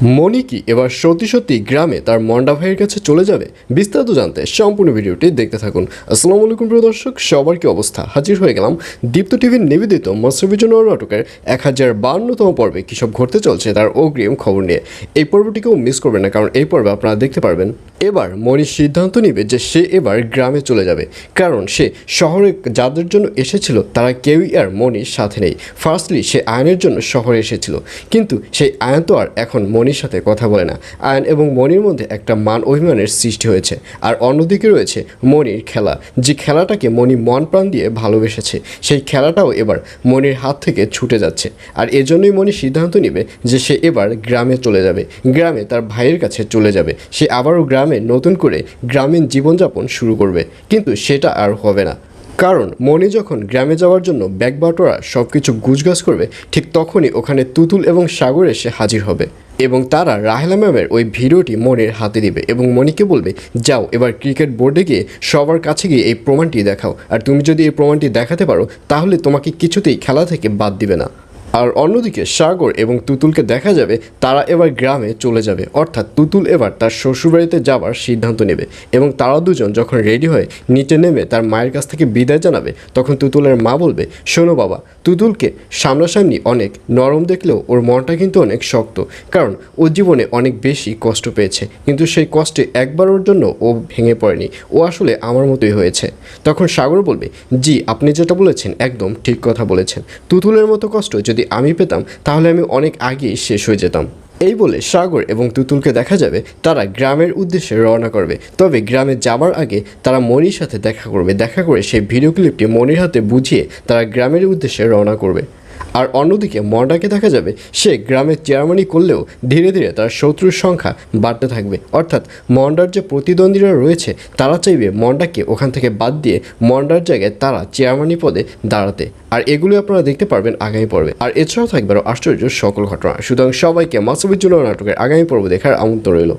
মনি কি এবার সত্যি সত্যি গ্রামে তার মন্ডা ভাইয়ের কাছে চলে যাবে? বিস্তারিত জানতে সম্পূর্ণ ভিডিওটি দেখতে থাকুন। আসসালামু আলাইকুম প্রিয় দর্শক, সবার কি অবস্থা? হাজির হয়ে গেলাম দীপ্ত টিভির নিবেদিত মাস্টারবিজন নাটকের 1052তম পর্বে কী সব ঘটতে চলছে তার অগ্রিম খবর নিয়ে। এই পর্বটিকেও মিস করবেন না, কারণ এই পর্বে আপনারা দেখতে পারবেন এবার মনি সিদ্ধান্ত নিবে যে সে এবার গ্রামে চলে যাবে, কারণ সে শহরে যাদের জন্য এসেছিল তারা কেউই আর মনির সাথে নেই। ফার্স্টলি সে আয়নের জন্য শহরে এসেছিল, কিন্তু সেই আয়ন তো আর এখন মনির সাথে কথা বলে না। আয়ন এবং মনির মধ্যে একটা মান অভিমানের সৃষ্টি হয়েছে। আর অন্যদিকে রয়েছে মনির খেলা, যে খেলাটাকে মনি মন প্রাণ দিয়ে ভালোবেসেছে, সেই খেলাটাও এবার মনির হাত থেকে ছুটে যাচ্ছে। আর এজন্যই মনি সিদ্ধান্ত নেবে যে সে এবার গ্রামে চলে যাবে, গ্রামে তার ভাইয়ের কাছে চলে যাবে। সে আবারও গ্রামে নতুন করে গ্রামীণ জীবনযাপন শুরু করবে, কিন্তু সেটা আর হবে না। কারণ মনি যখন গ্রামে যাওয়ার জন্য ব্যাগ বাটোয়ারা সব কিছু গুছগাছ করবে, ঠিক তখনই ওখানে তুতুল এবং সাগর এসে হাজির হবে এবং তারা রাহেলা ম্যামের ওই ভিডিওটি মনির হাতে দিবে এবং মনিকে বলবে, যাও এবার ক্রিকেট বোর্ডে গিয়ে সবার কাছে গিয়ে এই প্রমাণটি দেখাও, আর তুমি যদি এই প্রমাণটি দেখাতে পারো তাহলে তোমাকে কিছুতেই খেলা থেকে বাদ দিবে না। আর অন্যদিকে সাগর এবং তুতুলকে দেখা যাবে তারা এবার গ্রামে চলে যাবে, অর্থাৎ তুতুল এবার তার শ্বশুরবাড়িতে যাবার সিদ্ধান্ত নেবে এবং তারা দুজন যখন রেডি হয়ে নিচে নেমে তার মায়ের কাছ থেকে বিদায় জানাবে, তখন তুতুলের মা বলবে, শোনো বাবা, তুতুলকে সামনাসামনি অনেক নরম দেখলেও ওর মনটা কিন্তু অনেক শক্ত, কারণ ও জীবনে অনেক বেশি কষ্ট পেয়েছে, কিন্তু সেই কষ্টে একবার ওর জন্য ও ভেঙে পড়েনি, ও আসলে আমার মতোই হয়েছে। তখন সাগর বলবে, জি আপনি যেটা বলেছেন একদম ঠিক কথা বলেছেন, তুতুলের মতো কষ্ট যদি আমি পেতাম তাহলে আমি অনেক আগেই শেষ হয়ে যেতাম। এই বলে সাগর এবং তুতুলকে দেখা যাবে তারা গ্রামের উদ্দেশ্যে রওনা করবে। তবে গ্রামে যাবার আগে তারা মনির সাথে দেখা করবে, দেখা করে সেই ভিডিও ক্লিপটি মনির হাতে বুঝিয়ে তারা গ্রামের উদ্দেশ্যে রওনা করবে। আর অন্যদিকে মন্ডাকে দেখা যাবে সে গ্রামের চেয়ারম্যানই করলেও ধীরে ধীরে তার শত্রুর সংখ্যা বাড়তে থাকবে, অর্থাৎ মন্ডার যে প্রতিদ্বন্দ্বীরা রয়েছে তারা চাইবে মন্ডাকে ওখান থেকে বাদ দিয়ে মন্ডার জায়গায় তারা চেয়ারম্যানই পদে দাঁড়াতে। আর এগুলো আপনারা দেখতে পারবেন আগামী পর্বে। আর এছাড়াও থাকবে আরও আশ্চর্য সকল ঘটনা। সুতরাং সবাইকে মাস্টারবিজন নাটকের আগামী পর্ব দেখার আমন্ত্রণ রইল।